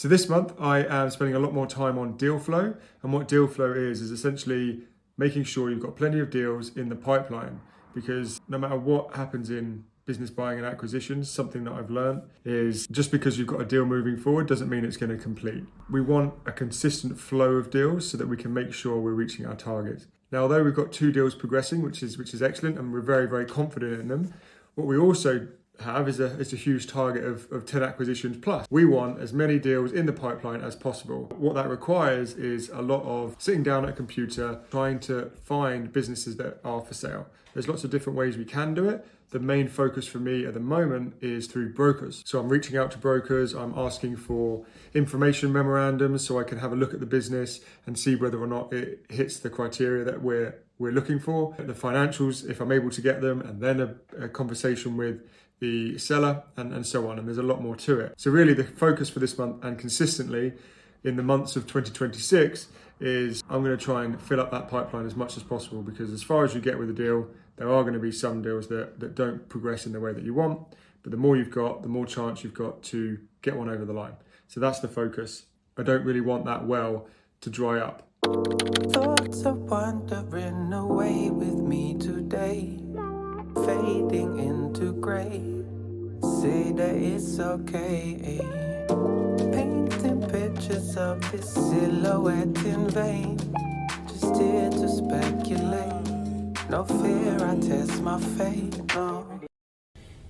So this month I am spending a lot more time on deal flow, and what deal flow is essentially making sure you've got plenty of deals in the pipeline, because no matter what happens in business buying and acquisitions, something that I've learned is just because you've got a deal moving forward doesn't mean it's going to complete. We want a consistent flow of deals so that we can make sure we're reaching our targets. Now, although we've got 2 deals progressing, which is excellent, and we're very, very confident in them, what we also have is a huge target of 10 acquisitions plus. We want as many deals in the pipeline as possible. What that requires is a lot of sitting down at a computer, trying to find businesses that are for sale. There's lots of different ways we can do it. The main focus for me at the moment is through brokers. So I'm reaching out to brokers, I'm asking for information memorandums so I can have a look at the business and see whether or not it hits the criteria that we're looking for. The financials, if I'm able to get them, and then a conversation with the seller and so on. And there's a lot more to it. So really the focus for this month and consistently in the months of 2026 is I'm going to try and fill up that pipeline as much as possible, because as far as you get with a deal, there are going to be some deals that don't progress in the way that you want. But the more you've got, the more chance you've got to get one over the line. So that's the focus. I don't really want that well to dry up. Thoughts are wandering away with me today, fading into grey. Say that it's okay, painting pictures of this silhouette in vain. Just here to speculate, no fear, I test my fate, no.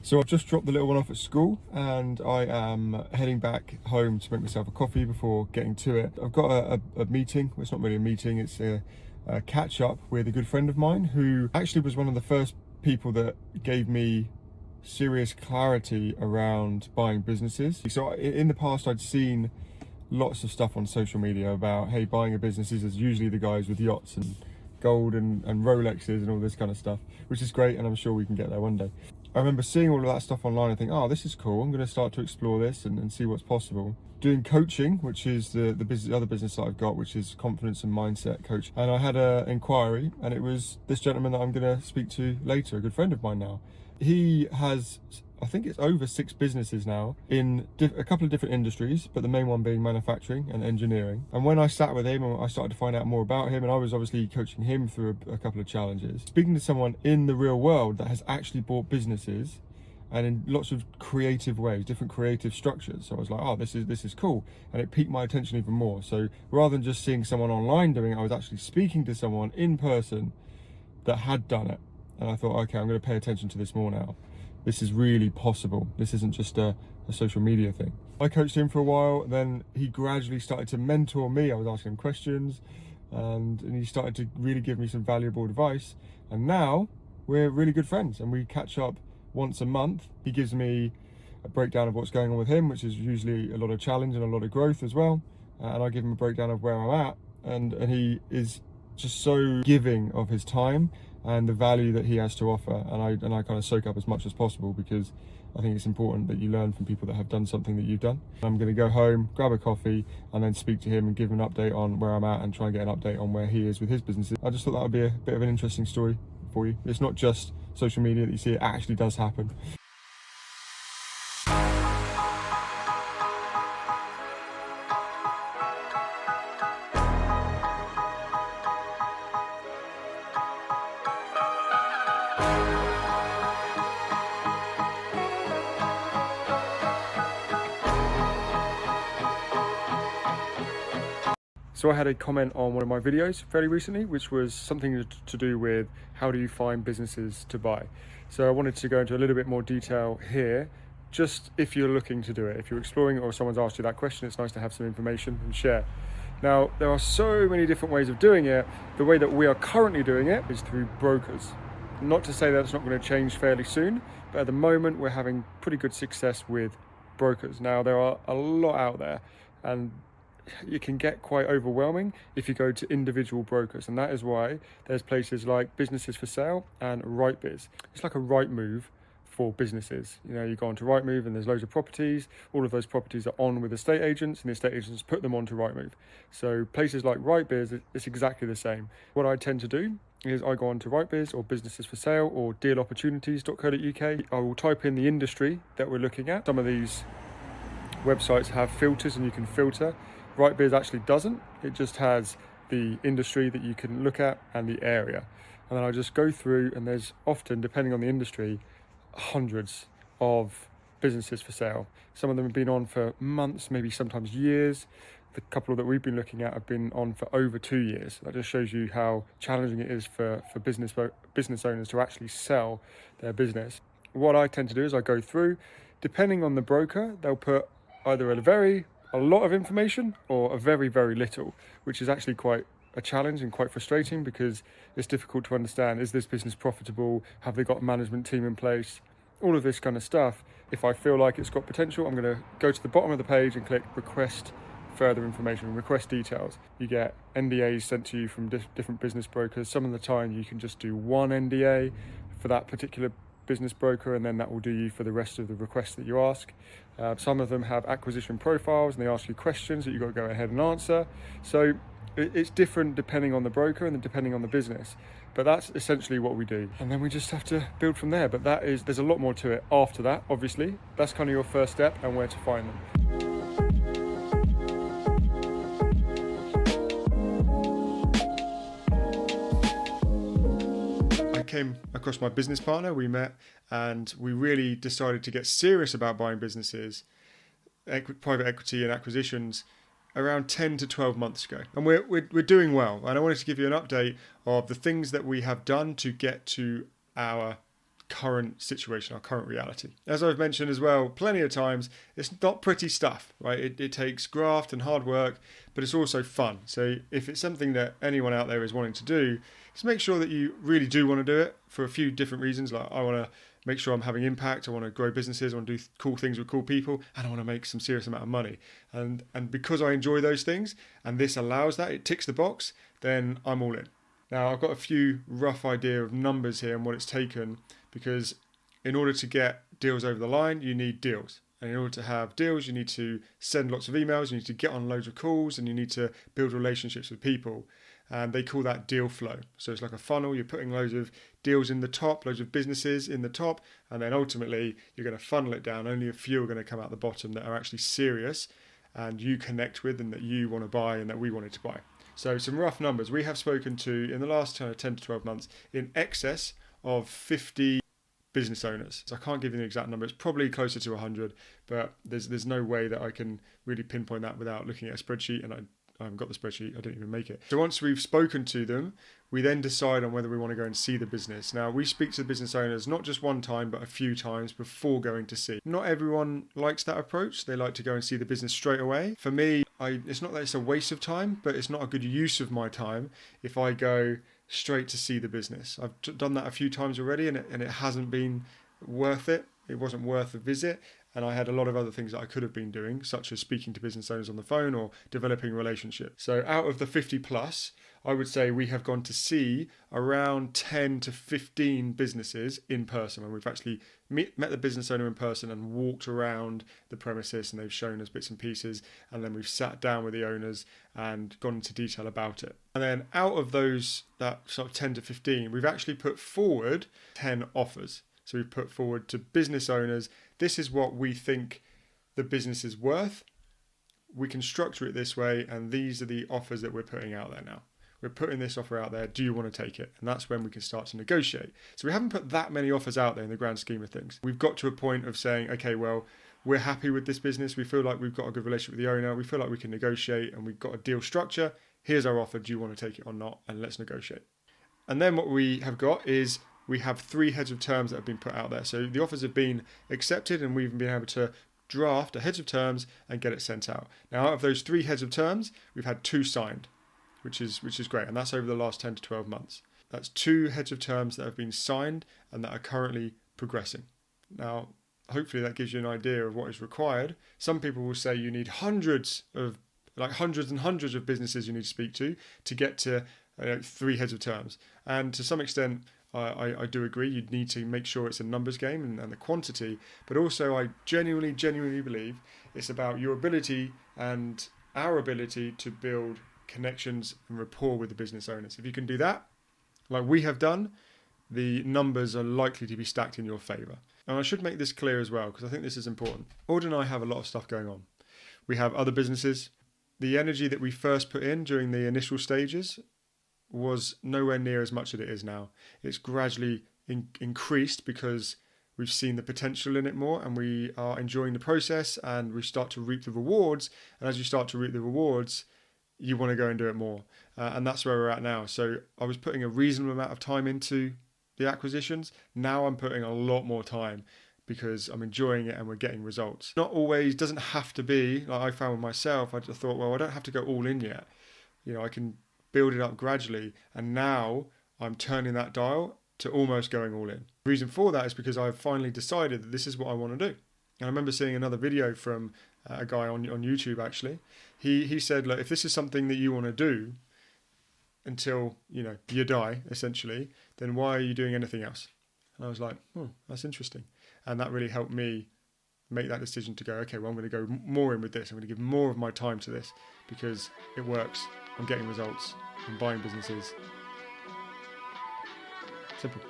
So I've just dropped the little one off at school and I am heading back home to make myself a coffee before getting to it. I've got a meeting. Well, it's not really a meeting, it's a catch up with a good friend of mine who actually was one of the first people that gave me serious clarity around buying businesses. So in the past I'd seen lots of stuff on social media about, hey, buying a business is usually the guys with yachts and gold and Rolexes and all this kind of stuff, which is great, and I'm sure we can get there one day. I remember seeing all of that stuff online and think, oh, this is cool, I'm going to start to explore this and see what's possible. Doing coaching, which is the other business that I've got, which is confidence and mindset coach. And I had an inquiry, and it was this gentleman that I'm going to speak to later, a good friend of mine now. He has, I think it's over 6 businesses now in a couple of different industries, but the main one being manufacturing and engineering. And when I sat with him and I started to find out more about him, and I was obviously coaching him through a couple of challenges, speaking to someone in the real world that has actually bought businesses and in lots of creative ways, different creative structures. So I was like, oh, this is cool. And it piqued my attention even more. So rather than just seeing someone online doing it, I was actually speaking to someone in person that had done it. And I thought, okay, I'm going to pay attention to this more now. This is really possible. This isn't just a social media thing. I coached him for a while, then he gradually started to mentor me. I was asking him questions and he started to really give me some valuable advice. And now we're really good friends and we catch up once a month. He gives me a breakdown of what's going on with him, which is usually a lot of challenge and a lot of growth as well. And I give him a breakdown of where I'm at, and he is just so giving of his time and the value that he has to offer, and I kind of soak up as much as possible, because I think it's important that you learn from people that have done something that you've done. I'm going to go home, grab a coffee, and then speak to him and give him an update on where I'm at and try and get an update on where he is with his businesses. I just thought that would be a bit of an interesting story for you. It's not just social media that you see, it actually does happen. So I had a comment on one of my videos fairly recently, which was something to do with how do you find businesses to buy. So I wanted to go into a little bit more detail here, just if you're looking to do it. If you're exploring it or someone's asked you that question, it's nice to have some information and share. Now, there are so many different ways of doing it. The way that we are currently doing it is through brokers. Not to say that it's not going to change fairly soon, but at the moment we're having pretty good success with brokers. Now, there are a lot out there, and it can get quite overwhelming if you go to individual brokers, and that is why there's places like Businesses for Sale and Rightbiz. It's like a Rightmove for businesses. You know, you go onto Rightmove and there's loads of properties. All of those properties are on with estate agents, and the estate agents put them onto Rightmove. So places like Rightbiz, it's exactly the same. What I tend to do is I go onto Rightbiz or Businesses for Sale or dealopportunities.co.uk. I will type in the industry that we're looking at. Some of these websites have filters and you can filter. Rightbeers actually doesn't. It just has the industry that you can look at and the area. And then I just go through, and there's often, depending on the industry, hundreds of businesses for sale. Some of them have been on for months, maybe sometimes years. The couple that we've been looking at have been on for over 2 years. That just shows you how challenging it is for business owners to actually sell their business. What I tend to do is I go through, depending on the broker, they'll put either a lot of information or a very, very little, which is actually quite a challenge and quite frustrating because it's difficult to understand, is this business profitable? Have they got a management team in place? All of this kind of stuff. If I feel like it's got potential, I'm going to go to the bottom of the page and click request further information, request details. You get NDAs sent to you from different business brokers. Some of the time you can just do one NDA for that particular business broker, and then that will do you for the rest of the requests that you ask. Some of them have acquisition profiles and they ask you questions that you've got to go ahead and answer. So it's different depending on the broker and then depending on the business. But that's essentially what we do. And then we just have to build from there. But there's a lot more to it after that, obviously. That's kind of your first step and where to find them. I came across my business partner, we met, and we really decided to get serious about buying businesses, private equity and acquisitions, around 10 to 12 months ago. And we're doing well. And I wanted to give you an update of the things that we have done to get to our current situation, our current reality. As I've mentioned as well, plenty of times, it's not pretty stuff, right? It takes graft and hard work, but it's also fun. So if it's something that anyone out there is wanting to do, just make sure that you really do want to do it for a few different reasons. Like, I want to make sure I'm having impact, I want to grow businesses, I want to do cool things with cool people, and I want to make some serious amount of money. And because I enjoy those things, and this allows that, it ticks the box, then I'm all in. Now, I've got a few rough idea of numbers here and what it's taken, because in order to get deals over the line, you need deals. And in order to have deals, you need to send lots of emails, you need to get on loads of calls, and you need to build relationships with people. And they call that deal flow. So it's like a funnel. You're putting loads of deals in the top, loads of businesses in the top, and then ultimately you're going to funnel it down. Only a few are going to come out the bottom that are actually serious and you connect with and that you want to buy and that we wanted to buy. So some rough numbers. We have spoken to, in the last 10 to 12 months, in excess of 50 business owners. So I can't give you the exact number. It's probably closer to 100, but there's no way that I can really pinpoint that without looking at a spreadsheet, and I haven't got the spreadsheet, I didn't even make it. So once we've spoken to them, we then decide on whether we want to go and see the business. Now, we speak to the business owners not just one time, but a few times before going to see. Not everyone likes that approach. They like to go and see the business straight away. For me, it's not that it's a waste of time, but it's not a good use of my time if I go straight to see the business. I've done that a few times already, and it hasn't been worth it. It wasn't worth the visit. And I had a lot of other things that I could have been doing, such as speaking to business owners on the phone or developing relationships. So out of the 50 plus, I would say we have gone to see around 10 to 15 businesses in person. And we've actually met the business owner in person and walked around the premises, and they've shown us bits and pieces. And then we've sat down with the owners and gone into detail about it. And then out of those, that sort of 10 to 15, we've actually put forward 10 offers. So we've put forward to business owners, this is what we think the business is worth. We can structure it this way, and these are the offers that we're putting out there now. We're putting this offer out there. Do you want to take it? And that's when we can start to negotiate. So we haven't put that many offers out there in the grand scheme of things. We've got to a point of saying, okay, well, we're happy with this business. We feel like we've got a good relationship with the owner. We feel like we can negotiate, and we've got a deal structure. Here's our offer. Do you want to take it or not? And let's negotiate. And then what we have got is we have 3 heads of terms that have been put out there. So the offers have been accepted, and we've been able to draft a heads of terms and get it sent out. Now, out of those 3 heads of terms, we've had 2 signed, which is great. And that's over the last 10 to 12 months. That's 2 heads of terms that have been signed and that are currently progressing. Now, hopefully that gives you an idea of what is required. Some people will say you need hundreds and hundreds of businesses you need to speak to get to 3 heads of terms. And to some extent, I do agree, you'd need to make sure it's a numbers game and the quantity, but also I genuinely believe it's about your ability and our ability to build connections and rapport with the business owners. If you can do that, like we have done, the numbers are likely to be stacked in your favour. And I should make this clear as well, because I think this is important. Ord and I have a lot of stuff going on. We have other businesses. The energy that we first put in during the initial stages was nowhere near as much as it is now. It's gradually increased because we've seen the potential in it more, and we are enjoying the process, and we start to reap the rewards. And as you start to reap the rewards, you want to go and do it more. And that's where we're at now. So I was putting a reasonable amount of time into the acquisitions. Now I'm putting a lot more time because I'm enjoying it and we're getting results. Not always, doesn't have to be, like I found with myself, I just thought, well, I don't have to go all in yet. I can build it up gradually. And now I'm turning that dial to almost going all in. The reason for that is because I've finally decided that this is what I want to do. And I remember seeing another video from a guy on YouTube actually. He said, look, if this is something that you want to do until you die essentially, then why are you doing anything else? And I was like, that's interesting. And that really helped me make that decision to go, okay, well, I'm going to go more in with this. I'm going to give more of my time to this because it works. I'm getting results. I'm buying businesses. Simple.